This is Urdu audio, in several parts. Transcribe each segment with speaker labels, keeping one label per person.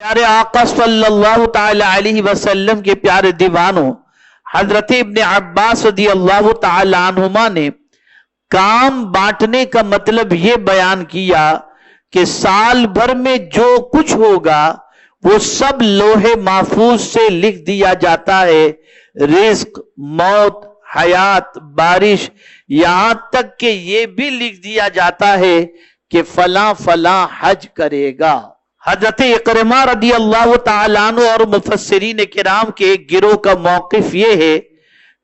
Speaker 1: پیارے آقا صلی اللہ تعالی علیہ وسلم کے پیارے دیوانوں حضرت ابن عباس رضی اللہ تعالی عنہما نے کام بانٹنے کا مطلب یہ بیان کیا کہ سال بھر میں جو کچھ ہوگا وہ سب لوح محفوظ سے لکھ دیا جاتا ہے، رزق، موت، حیات، بارش، یہاں تک کہ یہ بھی لکھ دیا جاتا ہے کہ فلاں فلاں حج کرے گا۔ حضرت اکرمہ رضی اللہ تعالیٰ عنہ اور مفسرین کرام کے ایک گروہ کا موقف یہ ہے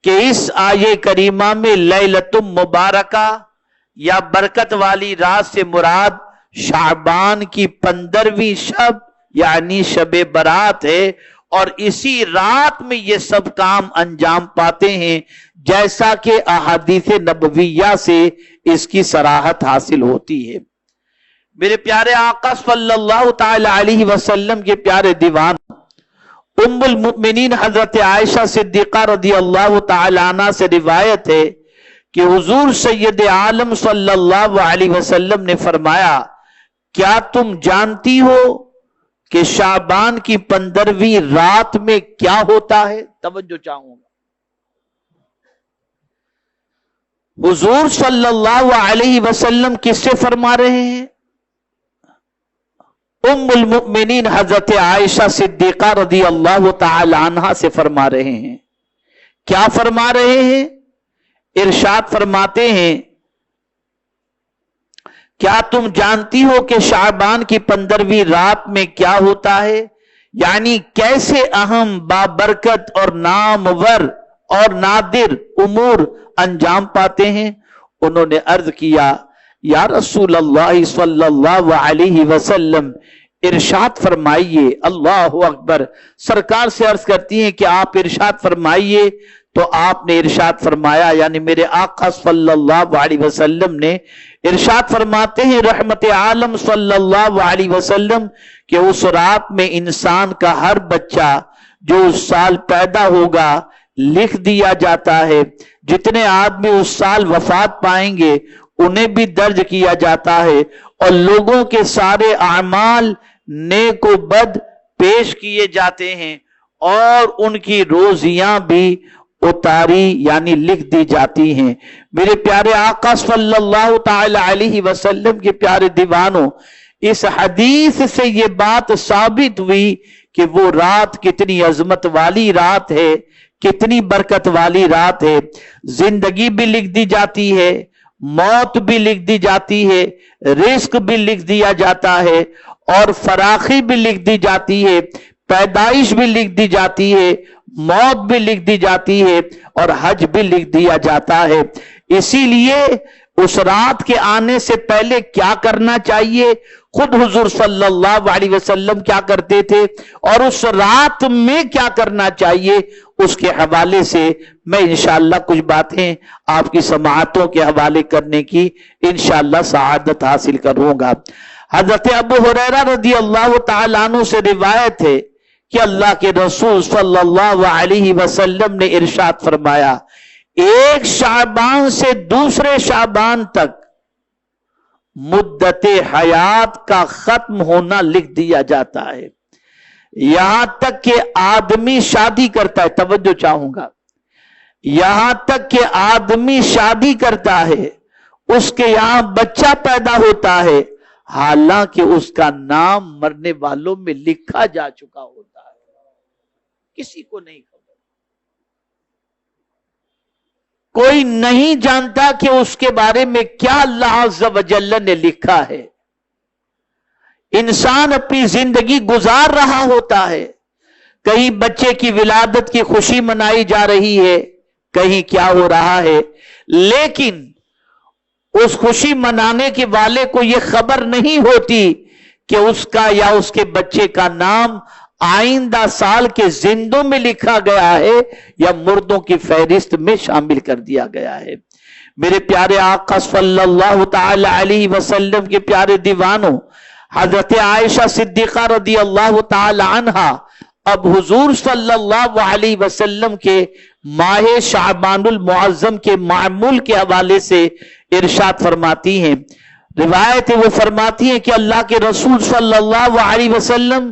Speaker 1: کہ اس آیہ کریمہ میں لیلۃ مبارکہ یا برکت والی رات سے مراد شعبان کی 15ویں شب یعنی شب برات ہے، اور اسی رات میں یہ سب کام انجام پاتے ہیں، جیسا کہ احادیث نبویہ سے اس کی صراحت حاصل ہوتی ہے۔ میرے پیارے آقا صلی اللہ تعالی علیہ وسلم کے پیارے دیوان ام المؤمنین حضرت عائشہ صدیقہ رضی اللہ تعالی عنہ سے روایت ہے کہ حضور سید عالم صلی اللہ علیہ وسلم نے فرمایا، کیا تم جانتی ہو کہ شعبان کی 15ویں رات میں کیا ہوتا ہے؟ توجہ چاہوں گا۔ حضور صلی اللہ علیہ وسلم کس سے فرما رہے ہیں؟ ام المؤمنین حضرت عائشہ صدیقہ رضی اللہ تعالی عنہا سے فرما رہے ہیں۔ کیا فرما رہے ہیں؟ ارشاد فرماتے ہیں، کیا تم جانتی ہو کہ شعبان کی 15ویں رات میں کیا ہوتا ہے؟ یعنی کیسے اہم، بابرکت اور نامور اور نادر امور انجام پاتے ہیں؟ انہوں نے عرض کیا، یا رسول اللہ صلی اللہ علیہ وسلم ارشاد فرمائیے۔ اللہ اکبر۔ سرکار سے عرض کرتی ہیں کہ آپ ارشاد فرمائیے، تو آپ نے ارشاد فرمایا، یعنی میرے آقا صلی اللہ علیہ وسلم نے ارشاد فرماتے ہیں رحمت عالم صلی اللہ علیہ وسلم کہ اس رات میں انسان کا ہر بچہ جو اس سال پیدا ہوگا لکھ دیا جاتا ہے، جتنے آدمی اس سال وفات پائیں گے انہیں بھی درج کیا جاتا ہے، اور لوگوں کے سارے اعمال نیک و بد پیش کیے جاتے ہیں، اور ان کی روزیاں بھی اتاری یعنی لکھ دی جاتی ہیں۔ میرے پیارے آقا صلی اللہ تعالی علیہ وسلم کے پیارے دیوانوں، اس حدیث سے یہ بات ثابت ہوئی کہ وہ رات کتنی عظمت والی رات ہے، کتنی برکت والی رات ہے۔ زندگی بھی لکھ دی جاتی ہے، موت بھی لکھ دی جاتی ہے، رزق بھی لکھ دیا جاتا ہے، اور فراخی بھی لکھ دی جاتی ہے، پیدائش بھی لکھ دی جاتی ہے، موت بھی لکھ دی جاتی ہے، اور حج بھی لکھ دیا جاتا ہے۔ اسی لیے اس رات کے آنے سے پہلے کیا کرنا چاہیے، خود حضور صلی اللہ علیہ وسلم کیا کرتے تھے، اور اس رات میں کیا کرنا چاہیے، اس کے حوالے سے میں انشاءاللہ کچھ باتیں آپ کی سماعتوں کے حوالے کرنے کی انشاءاللہ سعادت حاصل کروں گا۔ حضرت ابو ہریرہ رضی اللہ تعالیٰ عنہ سے روایت ہے کہ اللہ کے رسول صلی اللہ علیہ وسلم نے ارشاد فرمایا، ایک شعبان سے دوسرے شعبان تک مدت حیات کا ختم ہونا لکھ دیا جاتا ہے، یہاں تک کہ آدمی شادی کرتا ہے۔ توجہ چاہوں گا، یہاں تک کہ آدمی شادی کرتا ہے، اس کے یہاں بچہ پیدا ہوتا ہے، حالانکہ اس کا نام مرنے والوں میں لکھا جا چکا ہوتا ہے، کسی کو نہیں خبر، کوئی نہیں جانتا کہ اس کے بارے میں کیا اللہ عز و جل نے لکھا ہے۔ انسان اپنی زندگی گزار رہا ہوتا ہے، کہیں بچے کی ولادت کی خوشی منائی جا رہی ہے، کہیں کیا ہو رہا ہے، لیکن اس خوشی منانے کے والے کو یہ خبر نہیں ہوتی کہ اس کا یا اس کے بچے کا نام آئندہ سال کے زندوں میں لکھا گیا ہے یا مردوں کی فہرست میں شامل کر دیا گیا ہے۔ میرے پیارے آقا صلی اللہ تعالی علیہ وسلم کے پیارے دیوانوں، حضرت عائشہ صدیقہ رضی اللہ تعالی عنہا اب حضور صلی اللہ علیہ وسلم کے ماہ شعبان المعظم کے معمول کے حوالے سے ارشاد فرماتی ہیں، روایت وہ فرماتی ہیں کہ اللہ کے رسول صلی اللہ علیہ وسلم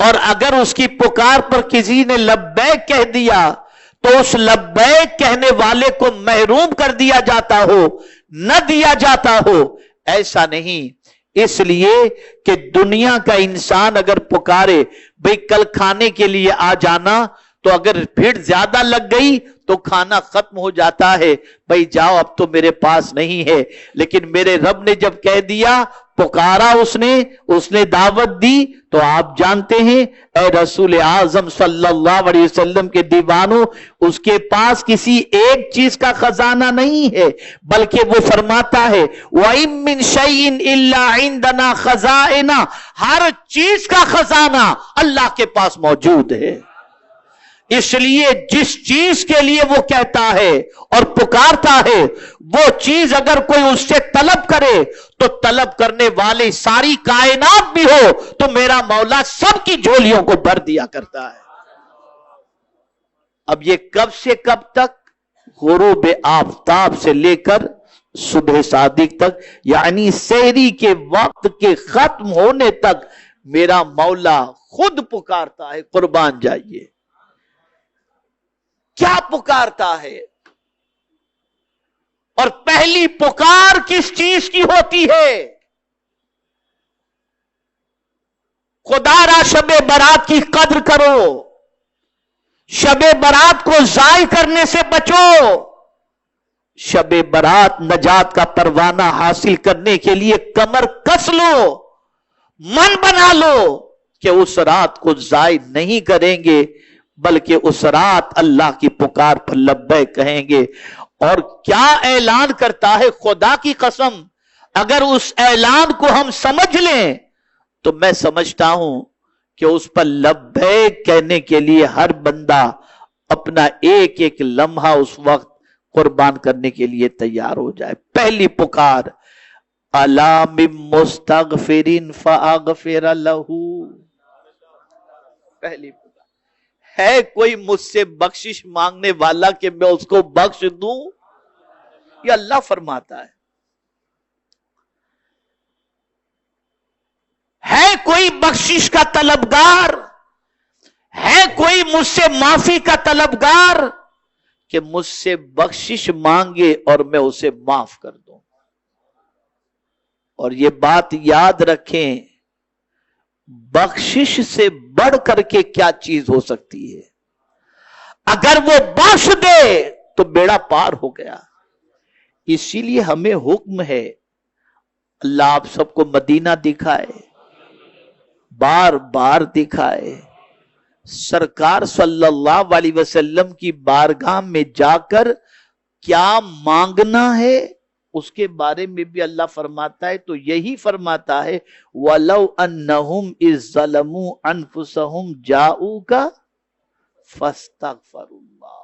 Speaker 1: اور اگر اس کی پکار پر کسی نے لبیک کہہ دیا تو اس لبیک کہنے والے کو محروم کر دیا جاتا ہو، نہ دیا جاتا ہو، ایسا نہیں. اس لیے کہ دنیا کا انسان اگر پکارے بھئی کل کھانے کے لیے آ جانا، تو اگر بھیڑ زیادہ لگ گئی تو کھانا ختم ہو جاتا ہے، بھئی جاؤ اب تو میرے پاس نہیں ہے. لیکن میرے رب نے جب کہہ دیا، پکارا اس نے دعوت دی، تو آپ جانتے ہیں اے رسول اعظم صلی اللہ علیہ وسلم کے دیوانوں، اس کے پاس کسی ایک چیز کا خزانہ نہیں ہے، بلکہ وہ فرماتا ہے وَإِن مِّن شَيْءٍ إِلَّا عِندَنَا خَزَائِنُ، ہر چیز کا خزانہ اللہ کے پاس موجود ہے. اس لیے جس چیز کے لیے وہ کہتا ہے اور پکارتا ہے، وہ چیز اگر کوئی اس سے طلب کرے تو طلب کرنے والی ساری کائنات بھی ہو تو میرا مولا سب کی جھولیوں کو بھر دیا کرتا ہے. اب یہ کب سے کب تک؟ غروب آفتاب سے لے کر صبح صادق تک، یعنی سحری کے وقت کے ختم ہونے تک میرا مولا خود پکارتا ہے. قربان جائیے، کیا پکارتا ہے؟ اور پہلی پکار کس چیز کی ہوتی ہے؟ خدا را شب برات کی قدر کرو، شب برات کو ضائع کرنے سے بچو. شب برات نجات کا پروانہ حاصل کرنے کے لیے کمر کس لو، من بنا لو کہ اس رات کو ضائع نہیں کریں گے، بلکہ اس رات اللہ کی پکار پر لبیک کہیں گے. اور کیا اعلان کرتا ہے، خدا کی قسم اگر اس اعلان کو ہم سمجھ لیں تو میں سمجھتا ہوں کہ اس پر لبیک کہنے کے لیے ہر بندہ اپنا ایک ایک لمحہ اس وقت قربان کرنے کے لیے تیار ہو جائے. پہلی پکار الا من مستغفر فاغفر له، پہلی پکار ہے کوئی مجھ سے بخشش مانگنے والا کہ میں اس کو بخش دوں؟ یہ اللہ فرماتا ہے کوئی بخشش کا طلبگار؟ ہے کوئی مجھ سے معافی کا طلبگار کہ مجھ سے بخشش مانگے اور میں اسے معاف کر دوں؟ اور یہ بات یاد رکھیں، بخشش سے بڑھ کر کے کیا چیز ہو سکتی ہے؟ اگر وہ بخش دے تو بیڑا پار ہو گیا. اسی لیے ہمیں حکم ہے، اللہ آپ سب کو مدینہ دکھائے، بار بار دکھائے، سرکار صلی اللہ علیہ وسلم کی بارگاہ میں جا کر کیا مانگنا ہے اس کے بارے میں بھی اللہ فرماتا ہے. تو یہی فرماتا ہے وَلَوْ أَنَّهُمْ إِذْ ظَلَمُوا أَنفُسَهُمْ جَاءُوكَ فَاسْتَغْفَرُوا اللَّهَ.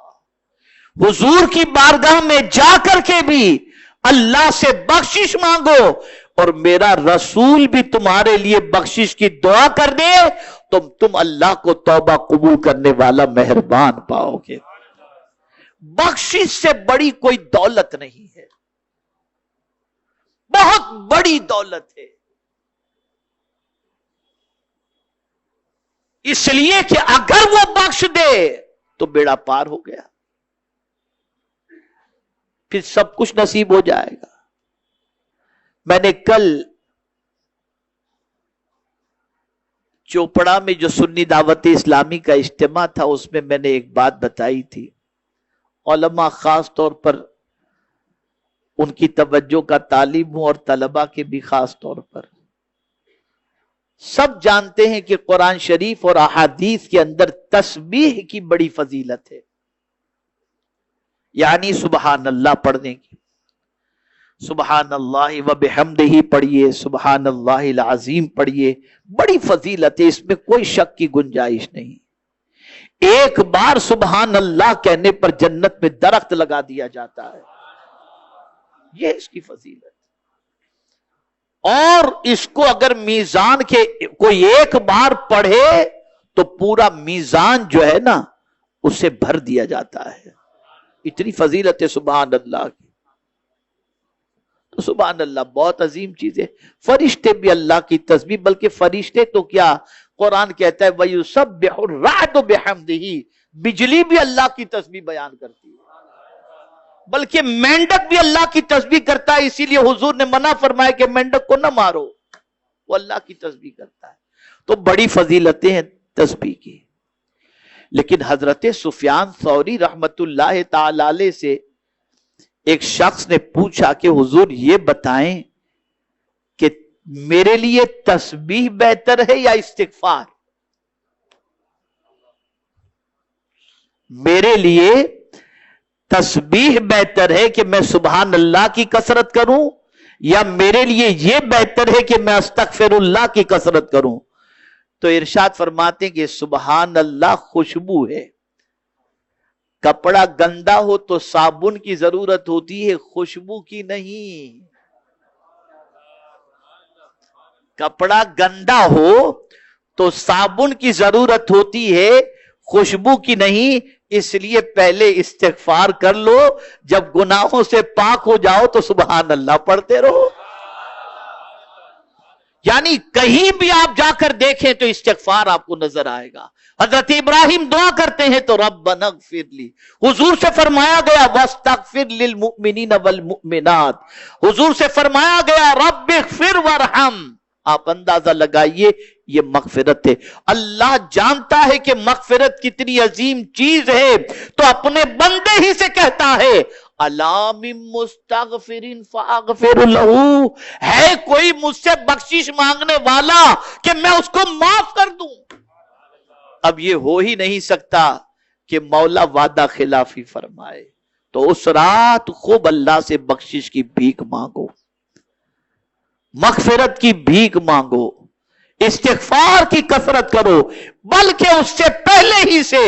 Speaker 1: حضور کی بارگاہ میں جا کر کے بھی اللہ سے بخشش مانگو اور میرا رسول بھی تمہارے لیے بخشش کی دعا کر دے تو تم اللہ کو توبہ قبول کرنے والا مہربان پاؤ گے. بخشش سے بڑی کوئی دولت نہیں ہے، بہت بڑی دولت ہے. اس لیے کہ اگر وہ بخش دے تو بیڑا پار ہو گیا، پھر سب کچھ نصیب ہو جائے گا. میں نے کل چوپڑا میں جو سنی دعوت اسلامی کا اجتماع تھا اس میں میں نے ایک بات بتائی تھی. علماء خاص طور پر ان کی توجہ کا طالب ہوں اور طلباء کے بھی خاص طور پر. سب جانتے ہیں کہ قرآن شریف اور احادیث کے اندر تسبیح کی بڑی فضیلت ہے، یعنی سبحان اللہ پڑھنے کی. سبحان اللہ و بحمدہ پڑھیے، سبحان اللہ العظیم پڑھیے، بڑی فضیلت ہے، اس میں کوئی شک کی گنجائش نہیں. ایک بار سبحان اللہ کہنے پر جنت میں درخت لگا دیا جاتا ہے، یہ اس کی فضیلت. اور اس کو اگر میزان کے کوئی ایک بار پڑھے تو پورا میزان جو ہے نا اسے بھر دیا جاتا ہے، اتنی فضیلت ہے سبحان اللہ کی. تو سبحان اللہ بہت عظیم چیز ہے. فرشتے بھی اللہ کی تسبیح، بلکہ فرشتے تو کیا قرآن کہتا ہے وَيُسَبِّحُ الرَّعْدُ بِحَمْدِهِ، بجلی بھی اللہ کی تسبیح بیان کرتی ہے، بلکہ مینڈک بھی اللہ کی تسبیح کرتا ہے، اسی لیے حضور نے منع فرمایا کہ مینڈک کو نہ مارو، وہ اللہ کی تسبیح کرتا ہے۔ تو بڑی فضیلتیں ہیں تسبیح کی۔ لیکن حضرت سفیان ثوری رحمت اللہ تعالی علیہ سے ایک شخص نے پوچھا کہ حضور یہ بتائیں کہ میرے لیے تسبیح بہتر ہے یا استغفار؟ میرے لیے تسبیح بہتر ہے کہ میں سبحان اللہ کی کثرت کروں، یا میرے لیے یہ بہتر ہے کہ میں استغفر اللہ کی کثرت کروں؟ تو ارشاد فرماتے ہیں کہ سبحان اللہ خوشبو ہے، کپڑا گندا ہو تو صابن کی ضرورت ہوتی ہے، خوشبو کی نہیں۔ کپڑا گندا ہو تو صابن کی ضرورت ہوتی ہے، خوشبو کی نہیں۔ اس لیے پہلے استغفار کر لو، جب گناہوں سے پاک ہو جاؤ تو سبحان اللہ پڑھتے رہو۔ یعنی کہیں بھی آپ جا کر دیکھیں تو استغفار آپ کو نظر آئے گا۔ حضرت ابراہیم دعا کرتے ہیں تو ربنا اغفر لی، حضور سے فرمایا گیا واستغفر للمؤمنین والمؤمنات، حضور سے فرمایا گیا رب اغفر وارحم۔ آپ اندازہ لگائیے یہ مغفرت ہے۔ اللہ جانتا ہے کہ مغفرت کتنی عظیم چیز ہے، تو اپنے بندے ہی سے کہتا ہے الا من مستغفر فاغفر لہ، ہے کوئی مجھ سے بخشش مانگنے والا کہ میں اس کو معاف کر دوں؟ اب یہ ہو ہی نہیں سکتا کہ مولا وعدہ خلافی فرمائے، تو اس رات خوب اللہ سے بخشش کی بھیک مانگو، مغفرت کی بھیک مانگو، استغفار کی کثرت کرو، بلکہ اس سے پہلے ہی سے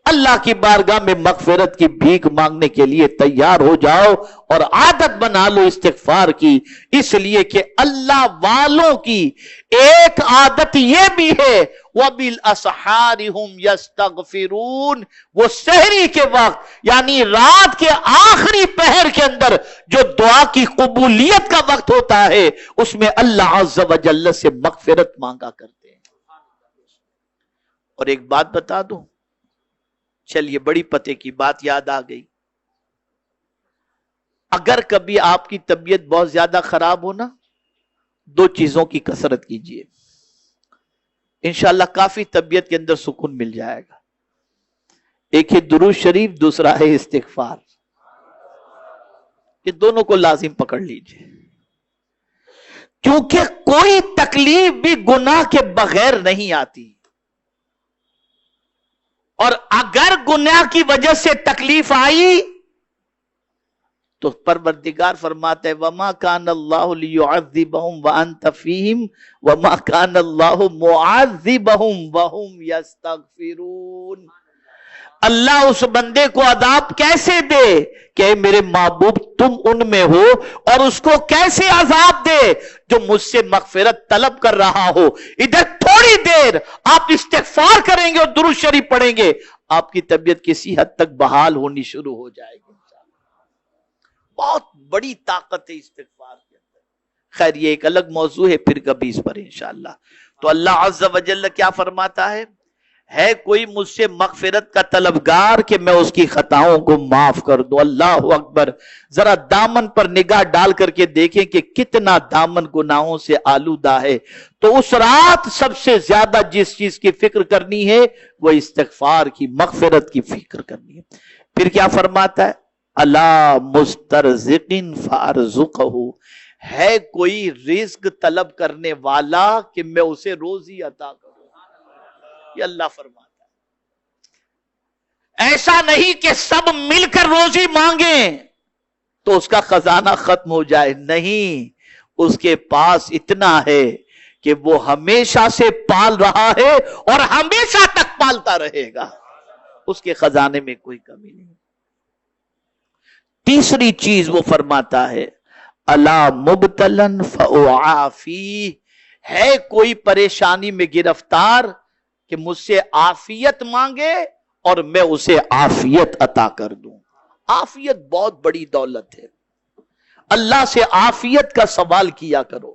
Speaker 1: اللہ کی بارگاہ میں مغفرت کی بھیک مانگنے کے لیے تیار ہو جاؤ، اور عادت بنا لو استغفار کی۔ اس لیے کہ اللہ والوں کی ایک عادت یہ بھی ہے وَبِالْأَسْحَارِ هُمْ يَسْتَغْفِرُونَ، وہ سحری کے وقت یعنی رات کے آخری پہر کے اندر جو دعا کی قبولیت کا وقت ہوتا ہے، اس میں اللہ عز و جل سے مغفرت مانگا کرتے ہیں۔ اور ایک بات بتا دوں، چلیے بڑی پتے کی بات یاد آ گئی، اگر کبھی آپ کی طبیعت بہت زیادہ خراب ہو نا، دو چیزوں کی کثرت کیجئے، انشاءاللہ کافی طبیعت کے اندر سکون مل جائے گا۔ ایک ہے درود شریف، دوسرا ہے استغفار۔ یہ دونوں کو لازم پکڑ لیجئے، کیونکہ کوئی تکلیف بھی گناہ کے بغیر نہیں آتی، اور اگر گناہ کی وجہ سے تکلیف آئی تو پروردگار فرماتا ہے وَمَا كَانَ اللَّهُ لِيُعَذِّبَهُمْ وَأَنْتَ فِيهِمْ وَمَا كَانَ اللَّهُ مُعَذِّبَهُمْ وَهُمْ يَسْتَغْفِرُونَ۔ اللہ اس بندے کو عذاب کیسے دے کہ میرے محبوب تم ان میں ہو، اور اس کو کیسے عذاب دے جو مجھ سے مغفرت طلب کر رہا ہو۔ ادھر تھوڑی دیر آپ استغفار کریں گے اور درود شریف پڑھیں گے، آپ کی طبیعت کسی حد تک بحال ہونی شروع ہو جائے گی۔ بہت بڑی طاقت ہے استغفار کے اندر۔ خیر یہ ایک الگ موضوع ہے، پھر کبھی اس پر انشاءاللہ۔ تو اللہ عز و جل کیا فرماتا ہے کوئی مجھ سے مغفرت کا طلبگار کہ میں اس کی خطاؤں کو معاف کر دوں۔ اللہ اکبر۔ ذرا دامن پر نگاہ ڈال کر کے دیکھیں کہ کتنا دامن گناہوں سے آلودہ ہے۔ تو اس رات سب سے زیادہ جس چیز کی فکر کرنی ہے وہ استغفار کی، مغفرت کی فکر کرنی ہے۔ پھر کیا فرماتا ہے الا مسترزق فارزقہ، ہے کوئی رزق طلب کرنے والا کہ میں اسے روزی عطا کروں۔ یہ اللہ فرماتا ہے، ایسا نہیں کہ سب مل کر روزی مانگیں تو اس کا خزانہ ختم ہو جائے، نہیں، اس کے پاس اتنا ہے کہ وہ ہمیشہ سے پال رہا ہے اور ہمیشہ تک پالتا رہے گا، اس کے خزانے میں کوئی کمی نہیں۔ تیسری چیز وہ فرماتا ہے الا مبتلن فاعافی، ہے کوئی پریشانی میں گرفتار کہ مجھ سے عافیت مانگے اور میں اسے عافیت عطا کر دوں۔ عافیت بہت بڑی دولت ہے، اللہ سے عافیت کا سوال کیا کرو۔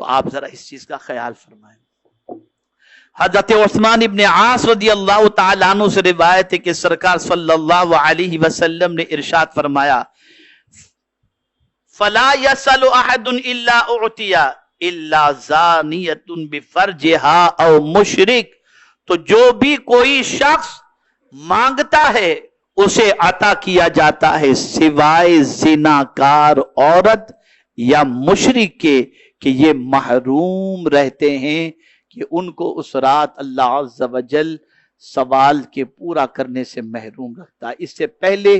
Speaker 1: تو آپ ذرا اس چیز کا خیال فرمائیں۔ حضرت عثمان ابن عاص رضی اللہ تعالیٰ عنہ سے روایت ہے کہ سرکار صلی اللہ علیہ وسلم نے ارشاد فرمایا فَلَا يَسَلُ أَحَدٌ إِلَّا أُعْتِيَ إِلَّا زَانِيَةٌ بِفَرْجِهَا أَوْ مُشْرِكٌ، تو جو بھی کوئی شخص مانگتا ہے اسے عطا کیا جاتا ہے سوائے زناکار عورت یا مشرک کے کہ یہ محروم رہتے ہیں کہ ان کو اس رات اللہ عز و جل سوال کے پورا کرنے سے محروم رکھتا ہے۔ اس سے پہلے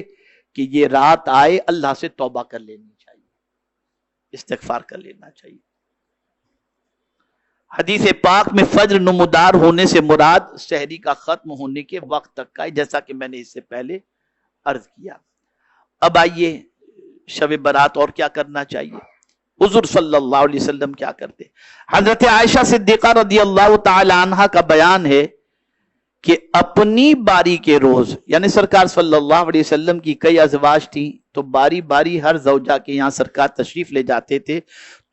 Speaker 1: کہ یہ رات آئے اللہ سے توبہ کر لینی چاہیے، استغفار کر لینا چاہیے۔ حدیث پاک میں فجر نمودار ہونے سے مراد سحری کا ختم ہونے کے وقت تک کا ہے، جیسا کہ میں نے اس سے پہلے عرض کیا۔ اب آئیے شب برات اور کیا کرنا چاہیے، حضور صلی اللہ علیہ وسلم کیا کرتے۔ حضرت عائشہ صدیقہ رضی اللہ تعالی عنہ کا بیان ہے کہ اپنی باری کے روز، یعنی سرکار صلی اللہ علیہ وسلم کی کئی ازواج تھیں تو باری باری ہر زوجہ کے یہاں سرکار تشریف لے جاتے تھے،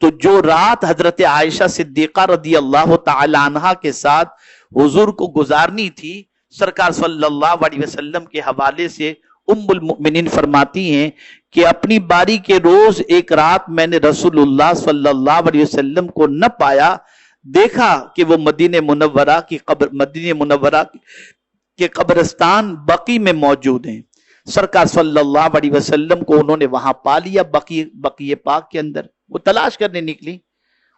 Speaker 1: تو جو رات حضرت عائشہ صدیقہ رضی اللہ تعالی عنہ کے ساتھ حضور کو گزارنی تھی، سرکار صلی اللہ علیہ وسلم کے حوالے سے ام المؤمنین فرماتی ہیں کہ اپنی باری کے روز ایک رات میں نے رسول اللہ صلی اللہ علیہ وسلم کو نہ پایا، دیکھا کہ وہ مدینہ منورہ کے قبرستان بقی میں موجود ہیں۔ سرکار صلی اللہ علیہ وسلم کو انہوں نے وہاں پا لیا، بقی پاک کے اندر۔ وہ تلاش کرنے نکلی،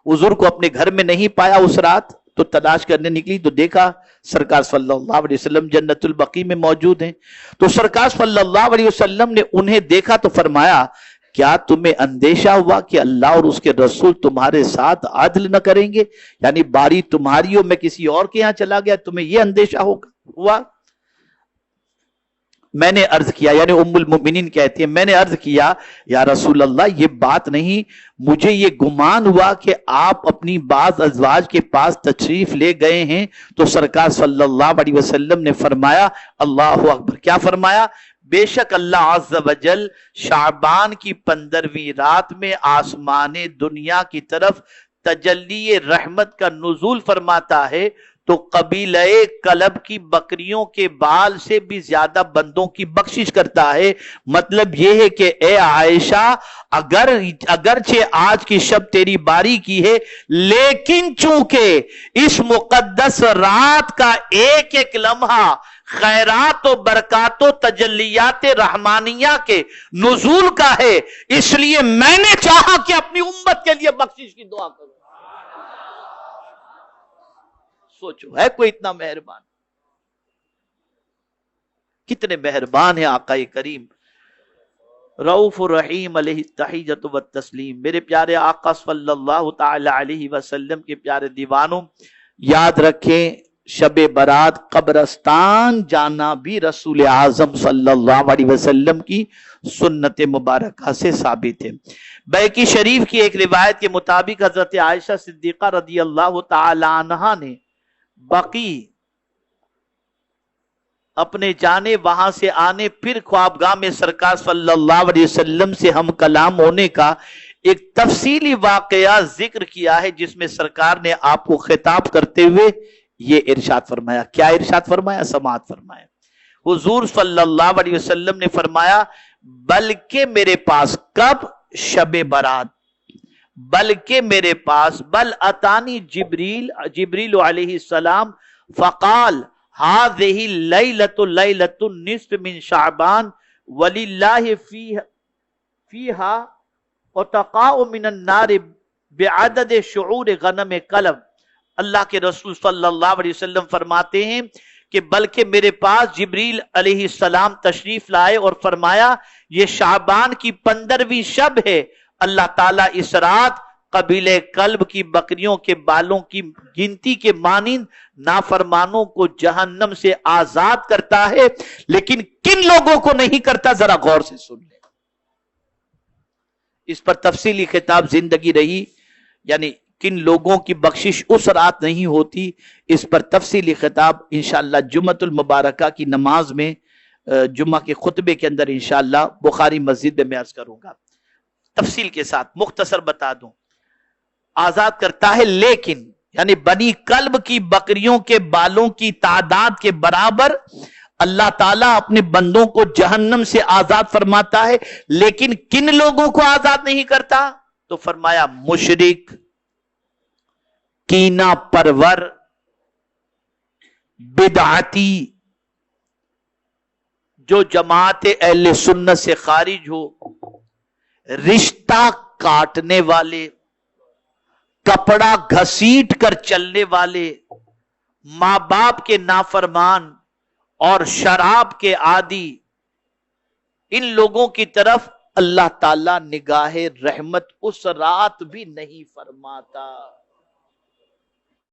Speaker 1: حضور کو اپنے گھر میں نہیں پایا اس رات، تو تلاش کرنے نکلی تو دیکھا سرکار صلی اللہ علیہ وسلم جنت البقیع میں موجود ہیں۔ تو سرکار صلی اللہ علیہ وسلم نے انہیں دیکھا تو فرمایا کیا تمہیں اندیشہ ہوا کہ اللہ اور اس کے رسول تمہارے ساتھ عدل نہ کریں گے؟ یعنی باری تمہاری ہو، میں کسی اور کے یہاں چلا گیا، تمہیں یہ اندیشہ ہوا؟ میں نے عرض کیا، یعنی ام المؤمنین کہتی ہیں میں نے عرض کیا یا رسول اللہ یہ بات نہیں، مجھے یہ گمان ہوا کہ آپ اپنی بعض ازواج کے پاس تشریف لے گئے ہیں۔ تو سرکار صلی اللہ علیہ وسلم نے فرمایا اللہ اکبر، کیا فرمایا؟ بے شک اللہ عز و جل شعبان کی 15ویں رات میں آسمان دنیا کی طرف تجلی رحمت کا نزول فرماتا ہے، تو قبیلہ کلب کی بکریوں کے بال سے بھی زیادہ بندوں کی بخشش کرتا ہے۔ مطلب یہ ہے کہ اے عائشہ اگرچہ آج کی شب تیری باری کی ہے، لیکن چونکہ اس مقدس رات کا ایک ایک لمحہ خیرات و برکات و تجلیات رحمانیہ کے نزول کا ہے، اس لیے میں نے چاہا کہ اپنی امت کے لیے بخشش کی دعا کروں۔ سوچو ہے کوئی اتنا مہربان؟ کتنے مہربان ہیں آقا کریم، رؤوف الرحیم علیہ التحیۃ والتسلیم۔ میرے پیارے آقا صلی اللہ تعالی علیہ وسلم کے پیارے دیوانوں، یاد رکھیں شب برات قبرستان جانا بھی رسول اعظم صلی اللہ علیہ وسلم کی سنت مبارکہ سے ثابت ہے۔ بیہقی شریف کی ایک روایت کے مطابق حضرت عائشہ صدیقہ رضی اللہ تعالی عنہا نے بقی اپنے جانے وہاں سے آنے پھر خوابگاہ میں سرکار صلی اللہ علیہ وسلم سے ہم کلام ہونے کا ایک تفصیلی واقعہ ذکر کیا ہے، جس میں سرکار نے آپ کو خطاب کرتے ہوئے یہ ارشاد فرمایا۔ کیا ارشاد فرمایا؟ سماعت فرمایا۔ حضور صلی اللہ علیہ وسلم نے فرمایا بلکہ میرے پاس، کب؟ شب برات، بلکہ میرے پاس، بل اتانی جبریل علیہ السلام فقال هذه لیلۃ النصف من شعبان وللہ فیہا اتقاء من النار بعدد شعور غنم قلب۔ اللہ کے رسول صلی اللہ علیہ وسلم فرماتے ہیں کہ بلکہ میرے پاس جبریل علیہ السلام تشریف لائے اور فرمایا یہ شعبان کی 15ویں شب ہے، اللہ تعالیٰ اس رات قبیلہ کلب کی بکریوں کے بالوں کی گنتی کے مانند نافرمانوں کو جہنم سے آزاد کرتا ہے، لیکن کن لوگوں کو نہیں کرتا؟ ذرا غور سے سن لیں۔ اس پر تفصیلی خطاب زندگی رہی، یعنی کن لوگوں کی بخشش اس رات نہیں ہوتی، اس پر تفصیلی خطاب انشاءاللہ جمعۃ المبارکہ کی نماز میں، جمعہ کے خطبے کے اندر انشاءاللہ بخاری مسجد میں عرض کروں گا۔ تفصیل کے ساتھ مختصر بتا دوں، آزاد کرتا ہے، لیکن یعنی بنی کلب کی بکریوں کے بالوں کی تعداد کے برابر اللہ تعالیٰ اپنے بندوں کو جہنم سے آزاد فرماتا ہے، لیکن کن لوگوں کو آزاد نہیں کرتا؟ تو فرمایا مشرک، کینہ پرور، بدعتی، جو جماعت اہل سنت سے خارج ہو، رشتہ کاٹنے والے، کپڑا گھسیٹ کر چلنے والے، ماں باپ کے نافرمان اور شراب کے عادی، ان لوگوں کی طرف اللہ تعالی نگاہ رحمت اس رات بھی نہیں فرماتا۔